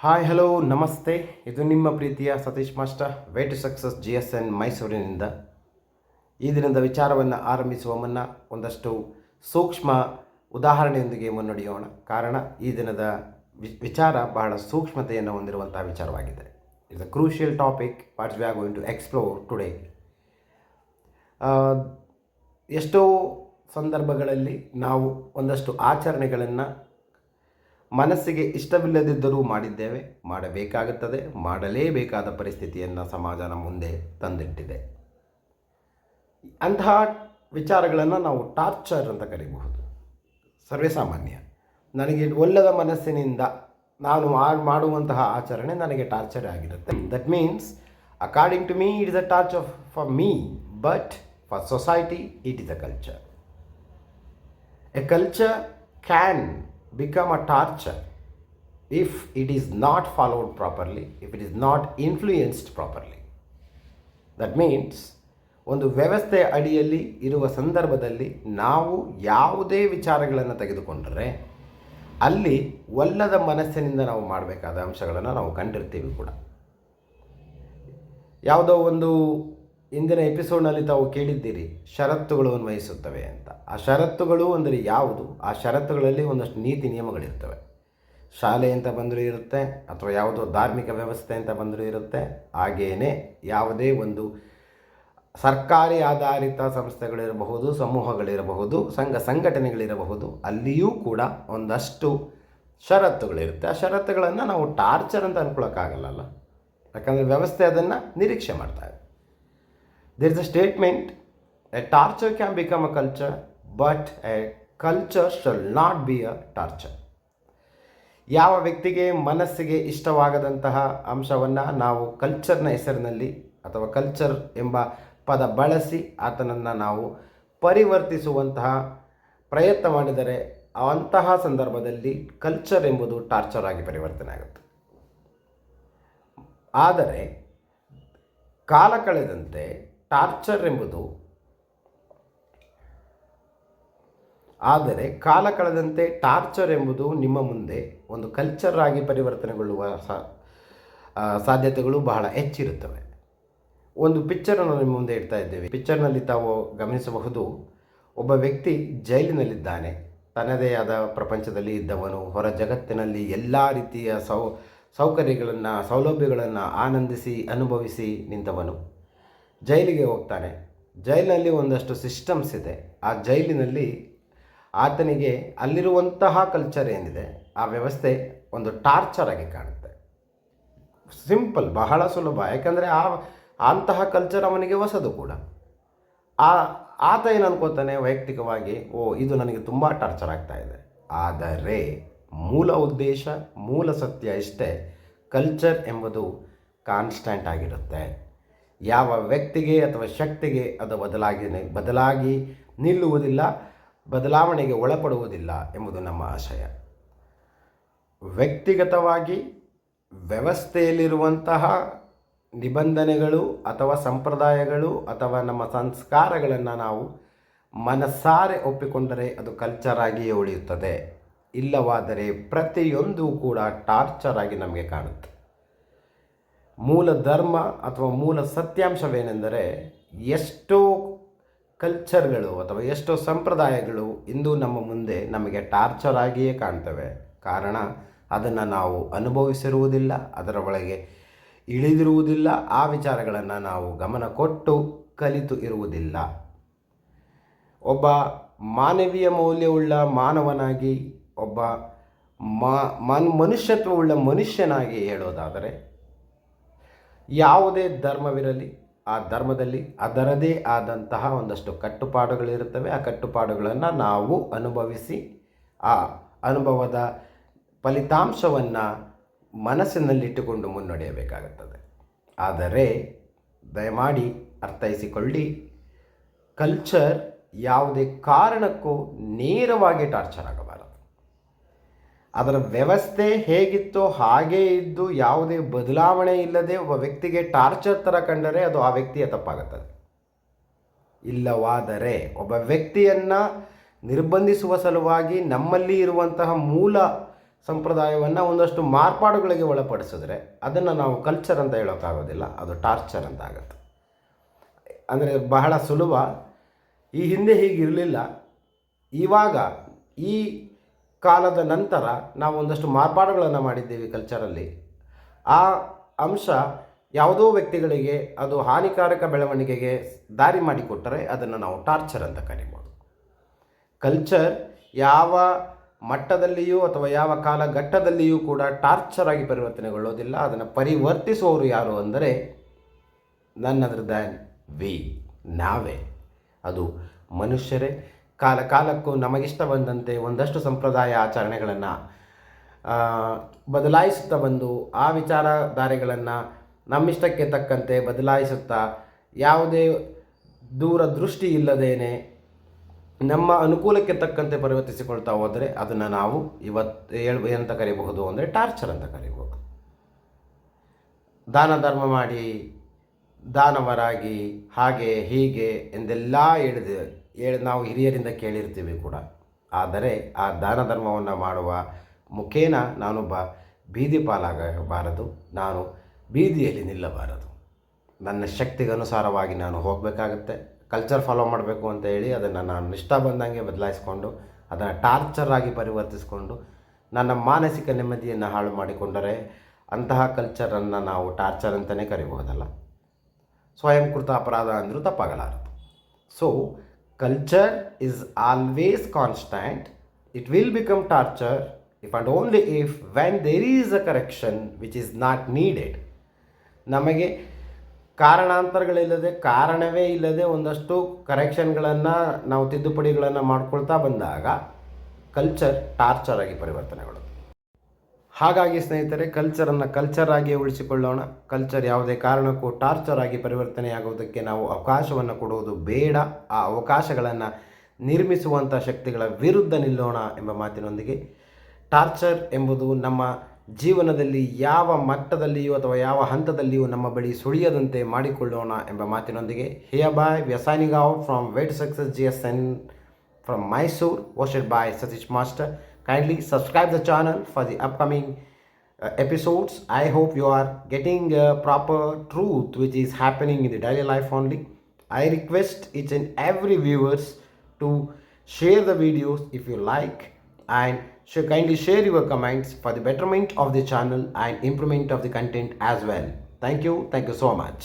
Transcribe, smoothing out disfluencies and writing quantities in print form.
Hi hello ನಮಸ್ತೆ. ಇದು ನಿಮ್ಮ ಪ್ರೀತಿಯ Satish master way to success GSN ಮೈಸೂರಿನಿಂದ. ಈ ದಿನದ ವಿಚಾರವನ್ನು ಆರಂಭಿಸುವ ಮುನ್ನ ಒಂದಷ್ಟು ಸೂಕ್ಷ್ಮ ಉದಾಹರಣೆಯೊಂದಿಗೆ ಮುನ್ನಡೆಯೋಣ. ಕಾರಣ ಈ ದಿನದ ವಿಚಾರ ಬಹಳ ಸೂಕ್ಷ್ಮತೆಯನ್ನು ಹೊಂದಿರುವಂತಹ ವಿಚಾರವಾಗಿದೆ. It's a crucial topic what we are going to explore today. ಎಷ್ಟೋ ಸಂದರ್ಭಗಳಲ್ಲಿ ನಾವು ಒಂದಷ್ಟು ಆಚರಣೆಗಳನ್ನು ಮನಸ್ಸಿಗೆ ಇಷ್ಟವಿಲ್ಲದಿದ್ದರೂ ಮಾಡಿದ್ದೇವೆ, ಮಾಡಬೇಕಾಗುತ್ತದೆ, ಮಾಡಲೇಬೇಕಾದ ಪರಿಸ್ಥಿತಿಯನ್ನು ಸಮಾಜ ನಮ್ಮ ಮುಂದೆ ತಂದಿಟ್ಟಿದೆ. ಅಂತಹ ವಿಚಾರಗಳನ್ನು ನಾವು ಟಾರ್ಚರ್ ಅಂತ ಕರೀಬಹುದು. ಸರ್ವೇಸಾಮಾನ್ಯ. ನನಗೆ ಒಲ್ಲದ ಮನಸ್ಸಿನಿಂದ ನಾನು ಮಾಡುವಂತಹ ಆಚರಣೆ ನನಗೆ ಟಾರ್ಚರ್ ಆಗಿರುತ್ತೆ. That means according to me it is a torture for me, but for society it is a culture. A culture can become a torture if it is not followed properly, if it is not influenced properly. That means ಒಂದು ವ್ಯವಸ್ಥೆ ಅಡಿಯಲ್ಲಿ ಇರುವ ಸಂದರ್ಭದಲ್ಲಿ ನಾವು ಯಾವುದೇ ವಿಚಾರಗಳನ್ನು ತೆಗೆದುಕೊಂಡರೆ ಅಲ್ಲಿ ಒಲ್ಲದ ಮನಸ್ಸಿನಿಂದ ನಾವು ಮಾಡಬೇಕಾದ ಅಂಶಗಳನ್ನು ನಾವು ಕಂಡಿರ್ತೀವಿ ಕೂಡ. ಯಾವುದೋ ಒಂದು ಇಂದಿನ ಎಪಿಸೋಡ್ನಲ್ಲಿ ತಾವು ಕೇಳಿದ್ದೀರಿ, ಷರತ್ತುಗಳು ಅನ್ವಯಿಸುತ್ತವೆ ಅಂತ. ಆ ಷರತ್ತುಗಳು ಅಂದರೆ ಯಾವುದು? ಆ ಷರತ್ತುಗಳಲ್ಲಿ ಒಂದಷ್ಟು ನೀತಿ ನಿಯಮಗಳಿರ್ತವೆ. ಶಾಲೆ ಅಂತ ಬಂದರೂ ಇರುತ್ತೆ, ಅಥವಾ ಯಾವುದೋ ಧಾರ್ಮಿಕ ವ್ಯವಸ್ಥೆ ಅಂತ ಬಂದರೂ ಇರುತ್ತೆ. ಹಾಗೆಯೇ ಯಾವುದೇ ಒಂದು ಸರ್ಕಾರಿ ಆಧಾರಿತ ಸಂಸ್ಥೆಗಳಿರಬಹುದು, ಸಮೂಹಗಳಿರಬಹುದು, ಸಂಘ ಸಂಘಟನೆಗಳಿರಬಹುದು, ಅಲ್ಲಿಯೂ ಕೂಡ ಒಂದಷ್ಟು ಷರತ್ತುಗಳಿರುತ್ತೆ. ಆ ಷರತ್ತುಗಳನ್ನು ನಾವು ಟಾರ್ಚರ್ ಅಂತ ಅಂದ್ಕೊಳ್ಳೋಕ್ಕಾಗಲ್ಲ, ಯಾಕಂದರೆ ವ್ಯವಸ್ಥೆ ಅದನ್ನು ನಿರೀಕ್ಷೆ ಮಾಡ್ತಾರೆ. There is a statement, a torture can become a culture, but a culture shall not be a torture. ಯಾವ ವ್ಯಕ್ತಿಗೆ ಮನಸ್ಸಿಗೆ ಇಷ್ಟವಾಗದಂತಹ ಅಂಶವನ್ನು ನಾವು ಕಲ್ಚರ್ನ ಹೆಸರಿನಲ್ಲಿ ಅಥವಾ ಕಲ್ಚರ್ ಎಂಬ ಪದ ಬಳಸಿ ಆತನನ್ನು ನಾವು ಪರಿವರ್ತಿಸುವಂತಹ ಪ್ರಯತ್ನ ಮಾಡಿದರೆ ಅಂತಹ ಸಂದರ್ಭದಲ್ಲಿ ಕಲ್ಚರ್ ಎಂಬುದು ಟಾರ್ಚರ್ ಆಗಿ ಪರಿವರ್ತನೆ ಆಗುತ್ತೆ. ಆದರೆ ಕಾಲ ಕಳೆದಂತೆ ಟಾರ್ಚರ್ ಎಂಬುದು ನಿಮ್ಮ ಮುಂದೆ ಒಂದು ಕಲ್ಚರ್ ಆಗಿ ಪರಿವರ್ತನೆಗೊಳ್ಳುವ ಸಾಧ್ಯತೆಗಳು ಬಹಳ ಹೆಚ್ಚಿರುತ್ತವೆ. ಒಂದು ಪಿಕ್ಚರನ್ನು ನಿಮ್ಮ ಮುಂದೆ ಇಡ್ತಾ ಇದ್ದೇವೆ. ಪಿಕ್ಚರ್ನಲ್ಲಿ ತಾವು ಗಮನಿಸಬಹುದು, ಒಬ್ಬ ವ್ಯಕ್ತಿ ಜೈಲಿನಲ್ಲಿದ್ದಾನೆ. ತನ್ನದೇ ಆದ ಪ್ರಪಂಚದಲ್ಲಿ ಇದ್ದವನು, ಹೊರ ಜಗತ್ತಿನಲ್ಲಿ ಎಲ್ಲ ರೀತಿಯ ಸೌಕರ್ಯಗಳನ್ನು ಸೌಲಭ್ಯಗಳನ್ನು ಆನಂದಿಸಿ ಅನುಭವಿಸಿ ನಿಂತವನು ಜೈಲಿಗೆ ಹೋಗ್ತಾನೆ. ಜೈಲಿನಲ್ಲಿ ಒಂದಷ್ಟು ಸಿಸ್ಟಮ್ಸ್ ಇದೆ. ಆ ಜೈಲಿನಲ್ಲಿ ಆತನಿಗೆ ಅಲ್ಲಿರುವಂತಹ ಕಲ್ಚರ್ ಏನಿದೆ, ಆ ವ್ಯವಸ್ಥೆ ಒಂದು ಟಾರ್ಚರ್ ಆಗಿ ಕಾಣುತ್ತೆ. ಸಿಂಪಲ್, ಬಹಳ ಸುಲಭ, ಯಾಕಂದರೆ ಅಂತಹ ಕಲ್ಚರ್ ಅವನಿಗೆ ಹೊಸದು ಕೂಡ. ಆತ ಏನು ಅನ್ಕೋತಾನೆ ವೈಯಕ್ತಿಕವಾಗಿ, ಇದು ನನಗೆ ತುಂಬ ಟಾರ್ಚರ್ ಆಗ್ತಾ ಇದೆ. ಆದರೆ ಮೂಲ ಉದ್ದೇಶ, ಮೂಲ ಸತ್ಯ ಇಷ್ಟೇ, ಕಲ್ಚರ್ ಎಂಬುದು ಕಾನ್ಸ್ಟೆಂಟ್ ಆಗಿರುತ್ತೆ. ಯಾವ ವ್ಯಕ್ತಿಗೆ ಅಥವಾ ಶಕ್ತಿಗೆ ಅದು ಬದಲಾಗಿ ನಿಲ್ಲುವುದಿಲ್ಲ, ಬದಲಾವಣೆಗೆ ಒಳಪಡುವುದಿಲ್ಲ ಎಂಬುದು ನಮ್ಮ ಆಶಯ. ವ್ಯಕ್ತಿಗತವಾಗಿ ವ್ಯವಸ್ಥೆಯಲ್ಲಿರುವಂತಹ ನಿಬಂಧನೆಗಳು ಅಥವಾ ಸಂಪ್ರದಾಯಗಳು ಅಥವಾ ನಮ್ಮ ಸಂಸ್ಕಾರಗಳನ್ನು ನಾವು ಮನಸಾರೆ ಒಪ್ಪಿಕೊಂಡರೆ ಅದು ಕಲ್ಚರ್ ಆಗಿಯೇ ಉಳಿಯುತ್ತದೆ. ಇಲ್ಲವಾದರೆ ಪ್ರತಿಯೊಂದು ಕೂಡ ಟಾರ್ಚರ್ ಆಗಿ ನಮಗೆ ಕಾಣುತ್ತೆ. ಮೂಲ ಧರ್ಮ ಅಥವಾ ಮೂಲ ಸತ್ಯಾಂಶವೇನೆಂದರೆ, ಎಷ್ಟೋ ಕಲ್ಚರ್ಗಳು ಅಥವಾ ಎಷ್ಟೋ ಸಂಪ್ರದಾಯಗಳು ಇಂದು ನಮ್ಮ ಮುಂದೆ ನಮಗೆ ಟಾರ್ಚರ್ ಆಗಿಯೇ ಕಾಣ್ತವೆ. ಕಾರಣ ಅದನ್ನು ನಾವು ಅನುಭವಿಸಿರುವುದಿಲ್ಲ, ಅದರ ಒಳಗೆ ಇಳಿದಿರುವುದಿಲ್ಲ, ಆ ವಿಚಾರಗಳನ್ನು ನಾವು ಗಮನ ಕೊಟ್ಟು ಕಲಿತು ಇರುವುದಿಲ್ಲ. ಒಬ್ಬ ಮಾನವೀಯ ಮೌಲ್ಯವುಳ್ಳ ಮಾನವನಾಗಿ, ಒಬ್ಬ ಮನುಷ್ಯತ್ವವುಳ್ಳ ಮನುಷ್ಯನಾಗಿ ಹೇಳೋದಾದರೆ, ಯಾವುದೇ ಧರ್ಮವಿರಲಿ, ಆ ಧರ್ಮದಲ್ಲಿ ಅದರದೇ ಆದಂತಹ ಒಂದಷ್ಟು ಕಟ್ಟುಪಾಡುಗಳಿರುತ್ತವೆ. ಆ ಕಟ್ಟುಪಾಡುಗಳನ್ನು ನಾವು ಅನುಭವಿಸಿ ಆ ಅನುಭವದ ಫಲಿತಾಂಶವನ್ನು ಮನಸ್ಸಿನಲ್ಲಿಟ್ಟುಕೊಂಡು ಮುನ್ನಡೆಯಬೇಕಾಗುತ್ತದೆ. ಆದರೆ ದಯಮಾಡಿ ಅರ್ಥೈಸಿಕೊಳ್ಳಿ, ಕಲ್ಚರ್ ಯಾವುದೇ ಕಾರಣಕ್ಕೂ ನೇರವಾಗಿ ಟಾರ್ಚರ್ ಆಗಬಾರದು. ಅದರ ವ್ಯವಸ್ಥೆ ಹೇಗಿತ್ತೋ ಹಾಗೇ ಇದ್ದು ಯಾವುದೇ ಬದಲಾವಣೆ ಇಲ್ಲದೆ ಒಬ್ಬ ವ್ಯಕ್ತಿಗೆ ಟಾರ್ಚರ್ ಥರ ಕಂಡರೆ ಅದು ಆ ವ್ಯಕ್ತಿಯ ತಪ್ಪಾಗುತ್ತದೆ. ಇಲ್ಲವಾದರೆ ಒಬ್ಬ ವ್ಯಕ್ತಿಯನ್ನು ನಿರ್ಬಂಧಿಸುವ ಸಲುವಾಗಿ ನಮ್ಮಲ್ಲಿ ಇರುವಂತಹ ಮೂಲ ಸಂಪ್ರದಾಯವನ್ನು ಒಂದಷ್ಟು ಮಾರ್ಪಾಡುಗಳಿಗೆ ಒಳಪಡಿಸಿದ್ರೆ ಅದನ್ನು ನಾವು ಕಲ್ಚರ್ ಅಂತ ಹೇಳೋಕ್ಕಾಗೋದಿಲ್ಲ, ಅದು ಟಾರ್ಚರ್ ಅಂತ ಆಗುತ್ತೆ. ಅಂದರೆ ಬಹಳ ಸುಲಭ. ಈ ಹಿಂದೆ ಹೀಗಿರಲಿಲ್ಲ, ಇವಾಗ ಈ ಕಾಲದ ನಂತರ ನಾವು ಒಂದಷ್ಟು ಮಾರ್ಪಾಡುಗಳನ್ನು ಮಾಡಿದ್ದೀವಿ ಕಲ್ಚರಲ್ಲಿ. ಆ ಅಂಶ ಯಾವುದೋ ವ್ಯಕ್ತಿಗಳಿಗೆ ಅದು ಹಾನಿಕಾರಕ ಬೆಳವಣಿಗೆಗೆ ದಾರಿ ಮಾಡಿಕೊಟ್ಟರೆ ಅದನ್ನು ನಾವು ಟಾರ್ಚರ್ ಅಂತ ಕರಿಬೋದು. ಕಲ್ಚರ್ ಯಾವ ಮಟ್ಟದಲ್ಲಿಯೂ ಅಥವಾ ಯಾವ ಕಾಲಘಟ್ಟದಲ್ಲಿಯೂ ಕೂಡ ಟಾರ್ಚರ್ ಆಗಿ ಪರಿವರ್ತನೆಗೊಳ್ಳೋದಿಲ್ಲ. ಅದನ್ನು ಪರಿವರ್ತಿಸುವವರು ಯಾರು ಅಂದರೆ ನನ್ ಅದರ್ ದ್ಯಾನ್ ವಿ, ನಾವೇ. ಅದು ಮನುಷ್ಯರೇ. ಕಾಲ ಕಾಲಕ್ಕೂ ನಮಗಿಷ್ಟ ಬಂದಂತೆ ಒಂದಷ್ಟು ಸಂಪ್ರದಾಯ ಆಚರಣೆಗಳನ್ನು ಬದಲಾಯಿಸುತ್ತಾ ಬಂದು ಆ ವಿಚಾರಧಾರೆಗಳನ್ನು ನಮ್ಮಿಷ್ಟಕ್ಕೆ ತಕ್ಕಂತೆ ಬದಲಾಯಿಸುತ್ತಾ ಯಾವುದೇ ದೂರದೃಷ್ಟಿ ಇಲ್ಲದೇನೆ ನಮ್ಮ ಅನುಕೂಲಕ್ಕೆ ತಕ್ಕಂತೆ ಪರಿವರ್ತಿಸಿಕೊಳ್ತಾ ಹೋದರೆ ಅದನ್ನು ನಾವು ಏನಂತ ಕರಿಬಹುದು ಅಂದರೆ ಟಾರ್ಚರ್ ಅಂತ ಕರಿಬೋದು. ದಾನ ಧರ್ಮ ಮಾಡಿ, ದಾನವರಾಗಿ, ಹಾಗೆ ಹೀಗೆ ಎಂದೆಲ್ಲ ನಾವು ಹಿರಿಯರಿಂದ ಕೇಳಿರ್ತೀವಿ ಕೂಡ. ಆದರೆ ಆ ದಾನ ಧರ್ಮವನ್ನು ಮಾಡುವ ಮುಖೇನ ನಾನೊಬ್ಬ ಬೀದಿ ಪಾಲಾಗಬಾರದು, ನಾನು ಬೀದಿಯಲ್ಲಿ ನಿಲ್ಲಬಾರದು. ನನ್ನ ಶಕ್ತಿಗನುಸಾರವಾಗಿ ನಾನು ಹೋಗಬೇಕಾಗತ್ತೆ. ಕಲ್ಚರ್ ಫಾಲೋ ಮಾಡಬೇಕು ಅಂತ ಹೇಳಿ ಅದನ್ನು ನಾನು ಇಷ್ಟ ಬಂದಂಗೆ ಬದಲಾಯಿಸ್ಕೊಂಡು ಅದನ್ನು ಟಾರ್ಚರ್ ಆಗಿ ಪರಿವರ್ತಿಸಿಕೊಂಡು ನನ್ನ ಮಾನಸಿಕ ನೆಮ್ಮದಿಯನ್ನು ಹಾಳು ಮಾಡಿಕೊಂಡರೆ ಅಂತಹ ಕಲ್ಚರನ್ನು ನಾವು ಟಾರ್ಚರ್ ಅಂತಲೇ ಕರಿಬಹುದಲ್ಲ. ಸ್ವಯಂಕೃತ ಅಪರಾಧ ಅಂದರೂ ತಪ್ಪಾಗಲಾರದು. So culture is always constant. It will become torture if and only if when there is a correction which is not needed. ನಮಗೆ ಕಾರಣಾಂತರಗಳಿಲ್ಲದೆ, ಕಾರಣವೇ ಇಲ್ಲದೆ ಒಂದಷ್ಟು ಕರೆಕ್ಷನ್ಗಳನ್ನು ನಾವು ತಿದ್ದುಪಡಿಗಳನ್ನು ಮಾಡ್ಕೊಳ್ತಾ ಬಂದಾಗ ಕಲ್ಚರ್ ಟಾರ್ಚರ್ ಆಗಿ ಪರಿವರ್ತನೆಗೊಳ್ಳುತ್ತೆ. ಹಾಗಾಗಿ ಸ್ನೇಹಿತರೆ, ಕಲ್ಚರನ್ನು ಕಲ್ಚರ್ ಆಗಿ ಉಳಿಸಿಕೊಳ್ಳೋಣ. ಕಲ್ಚರ್ ಯಾವುದೇ ಕಾರಣಕ್ಕೂ ಟಾರ್ಚರ್ ಆಗಿ ಪರಿವರ್ತನೆಯಾಗುವುದಕ್ಕೆ ನಾವು ಅವಕಾಶವನ್ನು ಕೊಡುವುದು ಬೇಡ. ಆ ಅವಕಾಶಗಳನ್ನು ನಿರ್ಮಿಸುವಂಥ ಶಕ್ತಿಗಳ ವಿರುದ್ಧ ನಿಲ್ಲೋಣ ಎಂಬ ಮಾತಿನೊಂದಿಗೆ, ಟಾರ್ಚರ್ ಎಂಬುದು ನಮ್ಮ ಜೀವನದಲ್ಲಿ ಯಾವ ಮಟ್ಟದಲ್ಲಿಯೂ ಅಥವಾ ಯಾವ ಹಂತದಲ್ಲಿಯೂ ನಮ್ಮ ಬಳಿ ಸುಳಿಯದಂತೆ ಮಾಡಿಕೊಳ್ಳೋಣ ಎಂಬ ಮಾತಿನೊಂದಿಗೆ, hereby we are signing out from Way to Success GSN from Mysore, hosted by Satish Master. Kindly subscribe the channel for the upcoming episodes. I hope you are getting proper truth which is happening in the daily life only. I request each and every viewers to share the videos if you like, and kindly share your comments for the betterment of the channel and improvement of the content as well. Thank you so much.